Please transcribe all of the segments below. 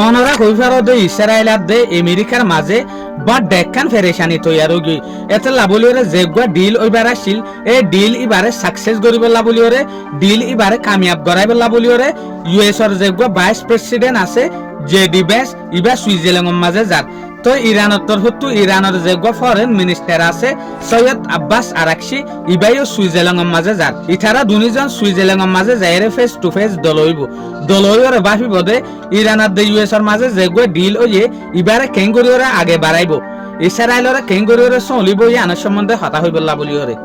অনরা কইফারদে Israel দে আমেরিকার মাঝে বা ডেকান ফেরেশানি তৈয়ার হই এতে লাবলিওরে যেগুয়া ডিল ওইবার আসিল এ ডিল ইবারে সাকসেস করিব লাবলিওরে ডিল ইবারে কামিয়াব করাইব লাবলিওরে ইউএস এর যেগুয়া ভাইস প্রেসিডেন্ট আছে জেডি বেস ইবা সুইজারল্যান্ডের মাঝে যার তো ইরানের তরফতো ইরানের যেগুয়া ফরেন মিনিস্টার আছে সৈয়দ আব্বাস আরাকশি ইবাইও সুইজারল্যান্ডের মাঝে যার ইথারা দুনিজন সুইজারল্যান্ডের মাঝে যাইরে ফেস টু ফেস দলইবরে বাফি বদে ইরানের দে ইউএস এর মাঝে যেগুয়া ডিল ওয়ে ইবারে কেঙ্গুরিওরে আগে বাড়াইব ইসরায়েলরে কেঙ্গুরিওরে চলিব আনার সম্বন্ধে হতা হইবল্লা বলিওরে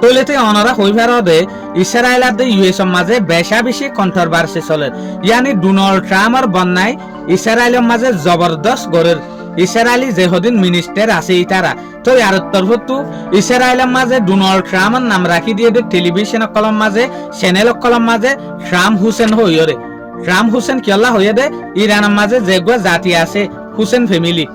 তৈলেতে অনরা হইবার দে ইসরায়েল দে ইউএস এর মাঝে বেশা বেশি কন্ট্রোভার্সি চলে ইয়ানি ডোনাল্ড ট্রাম্পের বন্যায় ইসরায়েলের মাঝে জবরদস্ত গড়ের ইসরায়েলি যেহদিন মিনিস্টার আছে ইতারা তো ইয়ার তরফতো ইসরায়েলের মাঝে ডোনাল্ড ট্রাম্পের নাম রাখি দিয়ে টেলিভিশন কলম মাঝে চ্যানেল কলম মাঝে ট্রাম্প হুসেন হইরে ট্রাম্প হুসেন কিয়লা হইয়ে দে ইরানের মাঝে যেগুয়া জাতি আছে হুসেন ফ্যামিলি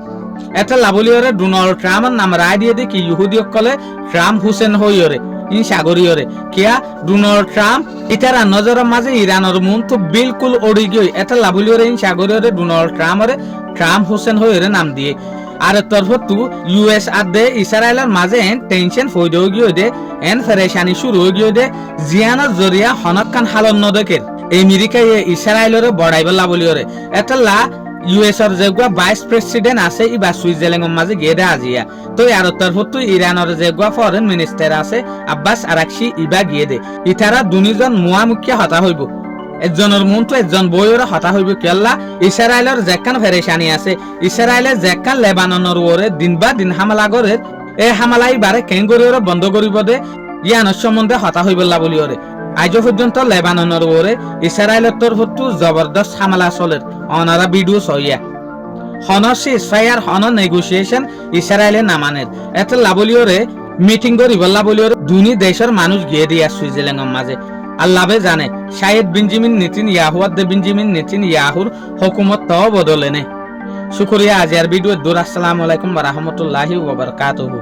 এটা লাবলিওরে ডোনাল্ড ট্রাম্পের নাম রায় দিয়ে দি কি ইহুদি কলে ট্রাম্প হুসেন হইরে ইন সাগরিয়রে কিয়া ডোনাল্ড ট্রাম্প ইতারা নজরের মাঝে ইরানের মন তো বিলকুল ওড়ি গই এটা লাবলিওরে ইন সাগরিয়রে ডোনাল্ড ট্রাম্পরে ট্রাম্প হুসেন হইরে নাম দিয়ে আর তরফতো ইউএস আর দে ইসরায়েলের মাঝে এন টেনশন ফইদ হই গিয়ে দে এন ফেরেশানি শুরু হই গিয়ে দে জিয়ানের জরিয়া হনকান হালন নদকের আমেরিকা ইসরায়েলের বড়াইবে লাবলিওরে এটা লা ইউএস এর যেগুয়া ভাইস প্রেসিডেন্ট আছে ইবা সুইজারল্যান্ডের মাঝে গিয়ে দে আজিয়া তো ইয়ার তরফতো ইরানের যেগুয়া ফরেন মিনিস্টার আছে আব্বাস আরাকশি ইবা গিয়ে দে ইতারা দুনিজন মুয়ামুখিয়া হতা হইব একজনের মন তো একজন বইয়ের হতা হইব কেল্লা ইসরায়েলের যেখান ফেরেশানি আছে ইসরায়েলের যেখান লেবাননের ওরে দিন বা দিন হামলা করে এই হামলা ইবারে কেঙ্গুরিওর বন্ধ করিব দে ইয়ানোর সম্বন্ধে হতা হইবল্লা বলিওরে আজ পর্যন্ত লেবাননের ওরে ইসরায়েলের তরফতো জবরদস্ত হামলা চলের অনারা ভিডিও সইয়া হনর সিজফায়ার হনর নেগোসিয়েশন ইসরায়েলের নামানের এত লাবলিওরে মিটিং করিব লাবলিওরে দুনি দেশের মানুষ গিয়ে দিয়া সুইজারল্যান্ডের মাঝে আল্লাহে জানে শাহেদ বেঞ্জামিন নেতানিয়াহু দে বেঞ্জামিন নেতানিয়াহুর হুকুমত তো বদলে নে শুকরিয়া আজ আর ভিডিও দূর আসসালামু আলাইকুম ওয়া রাহমাতুল্লাহি ওয়া বারাকাতুহু।